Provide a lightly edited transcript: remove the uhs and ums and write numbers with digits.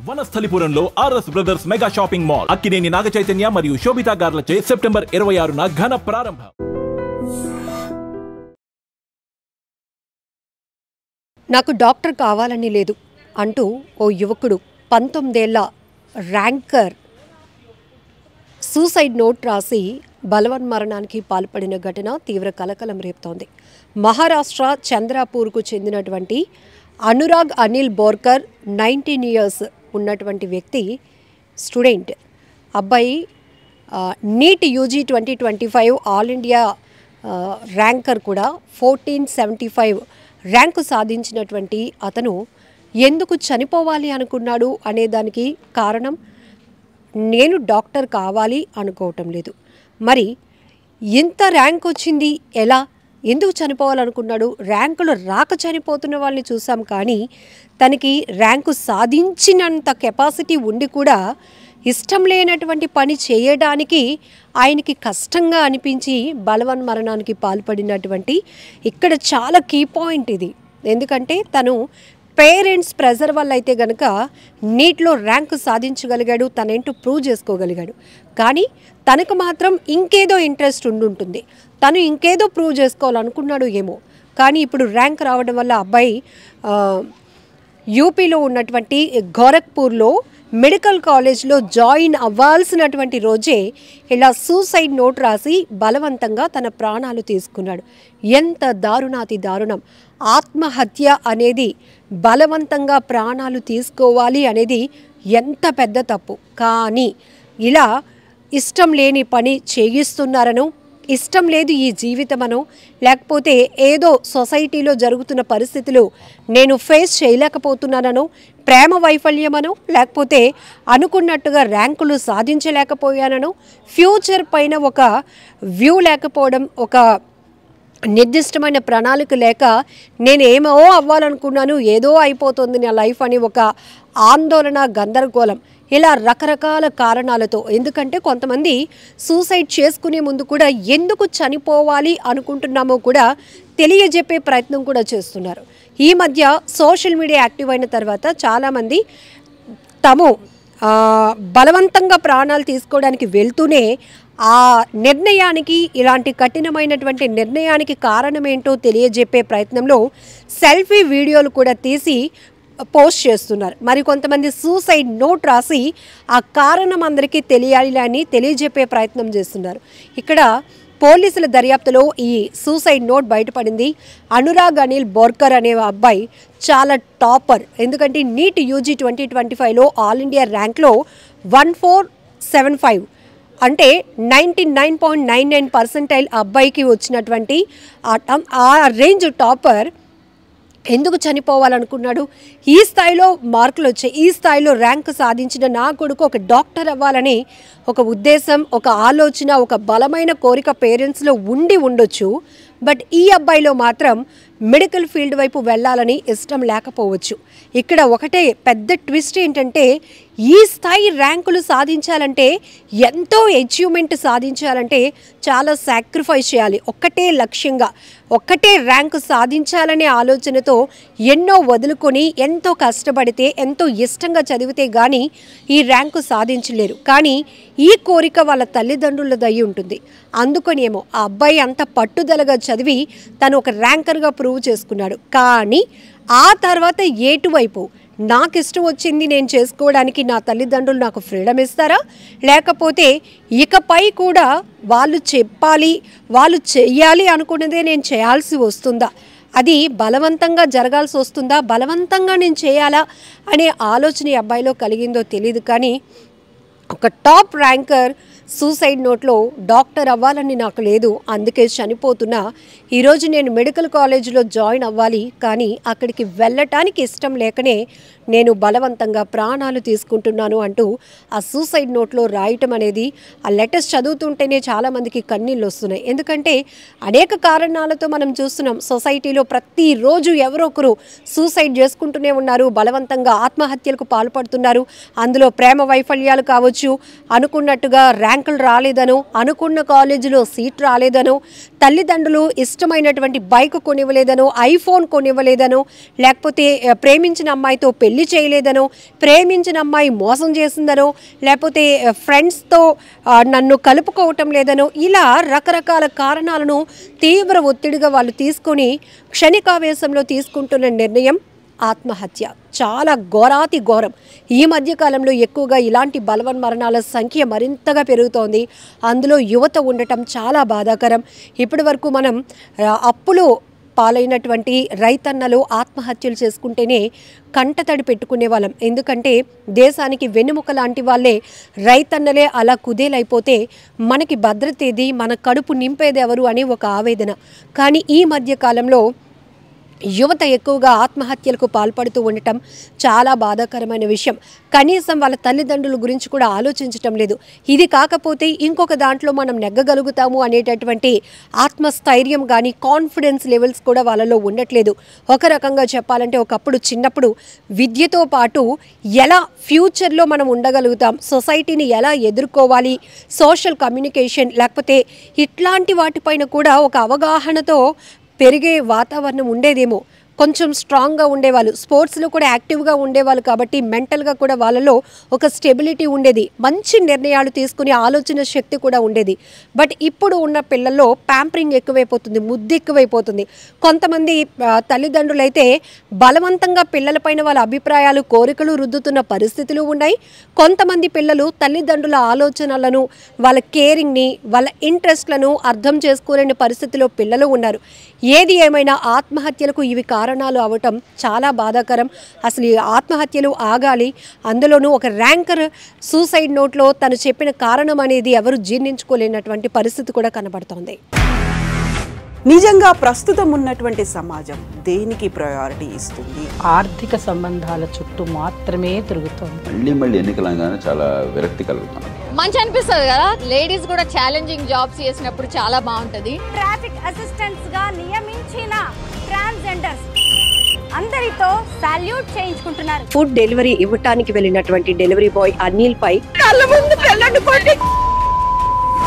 వనస్థలిపురంలో RS brothers mega shopping mall Akkineni Naga Chaitanya మరియు Sobhita గార్లచే September 26న ఘన ప్రారంభం. నాకు డాక్టర్ కావాలని లేదు అంటూ ఓ యువకుడు 19 ఏళ్ల ర్యాంకర్ సూసైడ్ నోట్ రాసి బలవన్మరణానికి పాల్పడిన ఘటన తీవ్ర కలకలం రేపుతోంది. మహారాష్ట్ర చంద్రాపూర్కు చెందినటువంటి అనురాగ్ అనిల్ బోర్కర్ 19 ఇయర్స్ ఉన్నటువంటి వ్యక్తి స్టూడెంట్. అబ్బాయి NEET UG 2025 all India ranker కూడా 1475 ర్యాంకు సాధించినటువంటి అతను ఎందుకు చనిపోవాలి అనుకున్నాడు అనేదానికి కారణం నేను డాక్టర్ కావాలి అనుకోవటం లేదు. మరి ఇంత ర్యాంక్ వచ్చింది ఎలా, ఎందుకు చనిపోవాలనుకున్నాడు? ర్యాంకులు రాక చనిపోతున్న వాళ్ళని చూసాం, కానీ తనకి ర్యాంకు సాధించినంత కెపాసిటీ ఉండి కూడా ఇష్టం లేనటువంటి పని చేయడానికి ఆయనకి కష్టంగా అనిపించి బలవన్మరణానికి పాల్పడినటువంటి ఇక్కడ చాలా కీ పాయింట్ ఇది. ఎందుకంటే తను పేరెంట్స్ ప్రెజర్ వల్ల అయితే కనుక నీట్లో ర్యాంకు సాధించగలిగాడు, తనేంటో ప్రూవ్ చేసుకోగలిగాడు. కానీ తనకు మాత్రం ఇంకేదో ఇంట్రెస్ట్ ఉండుంటుంది, తను ఇంకేదో ప్రూవ్ చేసుకోవాలనుకున్నాడు ఏమో. కానీ ఇప్పుడు ర్యాంక్ రావడం వల్ల అబ్బాయి యూపీలో ఉన్నటువంటి గోరఖ్పూర్లో మెడికల్ కాలేజ్లో జాయిన్ అవ్వాల్సినటువంటి రోజే ఇలా సూసైడ్ నోట్ రాసి బలవంతంగా తన ప్రాణాలు తీసుకున్నాడు. ఎంత దారుణాతి దారుణం! ఆత్మహత్య అనేది, బలవంతంగా ప్రాణాలు తీసుకోవాలి అనేది ఎంత పెద్ద తప్పు. కానీ ఇలా ఇష్టం లేని పని చేయిస్తున్నారనో, ఇష్టం లేదు ఈ జీవితమనో, లేకపోతే ఏదో సొసైటీలో జరుగుతున్న పరిస్థితులు నేను ఫేస్ చేయలేకపోతున్నానో, ప్రేమ వైఫల్యమనో, లేకపోతే అనుకున్నట్టుగా ర్యాంకులు సాధించలేకపోయాననో, ఫ్యూచర్ పైన ఒక వ్యూ లేకపోవడం, ఒక నిర్దిష్టమైన ప్రణాళిక లేక నేను ఏమో అవ్వాలనుకున్నాను, ఏదో అయిపోతుంది నా లైఫ్ అని ఒక ఆందోళన, గందరగోళం, ఇలా రకరకాల కారణాలతో. ఎందుకంటే కొంతమంది సూసైడ్ చేసుకునే ముందు కూడా ఎందుకు చనిపోవాలి అనుకుంటున్నామో కూడా తెలియజెప్పే ప్రయత్నం కూడా చేస్తున్నారు. ఈ మధ్య సోషల్ మీడియా యాక్టివ్ అయిన తర్వాత చాలామంది తాము బలవంతంగా ప్రాణాలు తీసుకోవడానికి వెళ్తూనే ఆ నిర్ణయానికి, ఇలాంటి కఠినమైనటువంటి నిర్ణయానికి కారణమేంటో తెలియజెప్పే ప్రయత్నంలో సెల్ఫీ వీడియోలు కూడా తీసి పోస్ట్ చేస్తున్నారు. మరి కొంతమంది సూసైడ్ నోట్ రాసి ఆ కారణం అందరికీ తెలియాలి అని తెలియజెప్పే ప్రయత్నం చేస్తున్నారు. ఇక్కడ పోలీసుల దర్యాప్తులో ఈ సూసైడ్ నోట్ బయటపడింది. అనురాగ్ అనిల్ బోర్కర్ అనే అబ్బాయి చాలా టాపర్. ఎందుకంటే నీట్ యూజీ 2025లో ఆల్ ఇండియా ర్యాంక్లో 1475 అంటే 99.99% అబ్బాయికి వచ్చినటువంటి ఆ రేంజ్ టాపర్ ఎందుకు చనిపోవాలనుకున్నాడు? ఈ స్థాయిలో మార్కులు వచ్చాయి, ఈ స్థాయిలో ర్యాంక్ సాధించిన నా కొడుకు ఒక డాక్టర్ అవ్వాలని ఒక ఉద్దేశం, ఒక ఆలోచన, ఒక బలమైన కోరిక పేరెంట్స్లో ఉండొచ్చు. బట్ ఈ అబ్బాయిలో మాత్రం మెడికల్ ఫీల్డ్ వైపు వెళ్ళాలని ఇష్టం లేకపోవచ్చు. ఇక్కడ ఒకటే పెద్ద ట్విస్ట్ ఏంటంటే, ఈ స్థాయి ర్యాంకులు సాధించాలంటే, ఎంతో అచీవ్మెంట్ సాధించాలంటే చాలా సాక్రిఫైస్ చేయాలి. ఒక్కటే లక్ష్యంగా, ఒక్కటే ర్యాంకు సాధించాలనే ఆలోచనతో ఎన్నో వదులుకొని ఎంతో కష్టపడితే, ఎంతో ఇష్టంగా చదివితే కానీ ఈ ర్యాంకు సాధించలేరు. కానీ ఈ కోరిక వాళ్ళ తల్లిదండ్రులదై ఉంటుంది. అందుకనేమో ఆ అబ్బాయి అంత పట్టుదలగా చదివి తను ఒక ర్యాంకర్గా ప్రూవ్ చేసుకున్నాడు. కానీ ఆ తర్వాత ఏటువైపు నాకు ఇష్టం వచ్చింది నేను చేసుకోవడానికి నా తల్లిదండ్రులు నాకు ఫ్రీడమ్ ఇస్తారా, లేకపోతే ఇకపై కూడా వాళ్ళు చెప్పాలి, వాళ్ళు చెయ్యాలి అనుకున్నదే నేను చేయాల్సి వస్తుందా, అది బలవంతంగా జరగాల్సి వస్తుందా, బలవంతంగా నేను చేయాలా అనే ఆలోచన ఈ అబ్బాయిలో కలిగిందో తెలియదు. కానీ ఒక టాప్ ర్యాంకర్ సూసైడ్ నోట్లో డాక్టర్ అవ్వాలని నాకు లేదు, అందుకే చనిపోతున్నా, ఈరోజు నేను మెడికల్ కాలేజీలో జాయిన్ అవ్వాలి, కానీ అక్కడికి వెళ్ళటానికి ఇష్టం లేకనే నేను బలవంతంగా ప్రాణాలు తీసుకుంటున్నాను అంటూ ఆ సూసైడ్ నోట్లో రాయటం అనేది, ఆ లెటర్స్ చదువుతుంటేనే చాలామందికి కన్నీళ్ళు వస్తున్నాయి. ఎందుకంటే అనేక కారణాలతో మనం చూస్తున్నాం, సొసైటీలో ప్రతిరోజు ఎవరో ఒకరు సూసైడ్ చేసుకుంటూనే ఉన్నారు, బలవంతంగా ఆత్మహత్యలకు పాల్పడుతున్నారు. అందులో ప్రేమ వైఫల్యాలు కావచ్చు, అనుకున్నట్టుగా ర్యాంకులు రాలేదనో, అనుకున్న కాలేజీలో సీట్ రాలేదనో, తల్లిదండ్రులు ఇష్టమైనటువంటి బైక్ కొనివ్వలేదనో, ఐఫోన్ కొనివ్వలేదనో, లేకపోతే ప్రేమించిన అమ్మాయితో పెళ్లి పెళ్లి చేయలేదనో, ప్రేమించిన అమ్మాయి మోసం చేసిందనో, లేకపోతే ఫ్రెండ్స్తో నన్ను కలుపుకోవటం లేదనో, ఇలా రకరకాల కారణాలను తీవ్ర ఒత్తిడిగా వాళ్ళు తీసుకొని క్షణికావేశంలో తీసుకుంటున్న నిర్ణయం ఆత్మహత్య. చాలా ఘోరాతి ఘోరం. ఈ మధ్యకాలంలో ఎక్కువగా ఇలాంటి బలవన్మరణాల సంఖ్య మరింతగా పెరుగుతోంది. అందులో యువత ఉండటం చాలా బాధాకరం. ఇప్పటి వరకు మనం అప్పులు పాలైనటువంటి రైతన్నలు ఆత్మహత్యలు చేసుకుంటేనే కంటతడి పెట్టుకునే వాళ్ళం. ఎందుకంటే దేశానికి వెన్నెముక లాంటి వాళ్ళే రైతన్నలే అలా కుదేలైపోతే మనకి భద్రత ఏది, మన కడుపు నింపేది ఎవరు అని ఒక ఆవేదన. కానీ ఈ మధ్యకాలంలో యువత ఎక్కువగా ఆత్మహత్యలకు పాల్పడుతూ ఉండటం చాలా బాధాకరమైన విషయం. కనీసం వాళ్ళ తల్లిదండ్రుల గురించి కూడా ఆలోచించటం లేదు. ఇది కాకపోతే ఇంకొక దాంట్లో మనం నెగ్గగలుగుతాము అనేటటువంటి ఆత్మస్థైర్యం కానీ కాన్ఫిడెన్స్ లెవెల్స్ కూడా వాళ్ళలో ఉండట్లేదు. ఒక రకంగా చెప్పాలంటే ఒకప్పుడు చిన్నప్పుడు విద్యతో పాటు ఎలా ఫ్యూచర్లో మనం ఉండగలుగుతాం, సొసైటీని ఎలా ఎదుర్కోవాలి, సోషల్ కమ్యూనికేషన్ లేకపోతే ఇట్లాంటి వాటిపైన కూడా ఒక అవగాహనతో పెరిగే వాతావరణం ఉండేదేమో. కొంచెం స్ట్రాంగ్గా ఉండేవాళ్ళు, స్పోర్ట్స్లో కూడా యాక్టివ్గా ఉండేవాళ్ళు. కాబట్టి మెంటల్గా కూడా వాళ్ళలో ఒక స్టెబిలిటీ ఉండేది, మంచి నిర్ణయాలు తీసుకునే ఆలోచన శక్తి కూడా ఉండేది. బట్ ఇప్పుడు ఉన్న పిల్లల్లో ప్యాంపరింగ్ ఎక్కువైపోతుంది, ముద్దు ఎక్కువైపోతుంది. కొంతమంది తల్లిదండ్రులు అయితే బలవంతంగా పిల్లలపైన వాళ్ళ అభిప్రాయాలు, కోరికలు రుద్దుతున్న పరిస్థితులు ఉన్నాయి. కొంతమంది పిల్లలు తల్లిదండ్రుల ఆలోచనలను, వాళ్ళ కేరింగ్ని, వాళ్ళ ఇంట్రెస్ట్లను అర్థం చేసుకోలేని పరిస్థితిలో పిల్లలు ఉన్నారు. ఏది ఏమైనా ఆత్మహత్యలకు ఇవి కారణాలు అవటం చాలా బాధాకరం. అసలు ఈ ఆత్మహత్యలు ఆగాలి. అందులోనూ ఒక ర్యాంకర్ సూసైడ్ నోట్లో తను చెప్పిన కారణం అనేది ఎవరు జీర్ణించుకోలేనటువంటి పరిస్థితి కూడా కనబడుతోంది. నిజంగా ప్రస్తుతం ఉన్నటువంటి సమాజం దేనికి ప్రయారిటీ ఇస్తుంది? ఆర్థిక సంబంధాల చుట్టూ మాత్రమే తిరుగుతోంది. మళ్ళీ ఎన్నికలంగానే చాలా విరక్తి కలుగుతున్నాం. మంచి అనిపిస్తుంది కదా, లేడీస్ కూడా ఛాలెంజింగ్ జాబ్స్ చేసినప్పుడు చాలా బాగుంటది. ట్రాఫిక్ అసిస్టెంట్స్ గా నియమించిన ట్రాన్స్జెండర్స్ అందరితో సాల్యూట్ చేయించుకుంటున్నారు. ఫుడ్ డెలివరీ ఇవ్వటానికి వెళ్ళినటువంటి డెలివరీ బాయ్ అనిల్ పై కళ్ళ ముందు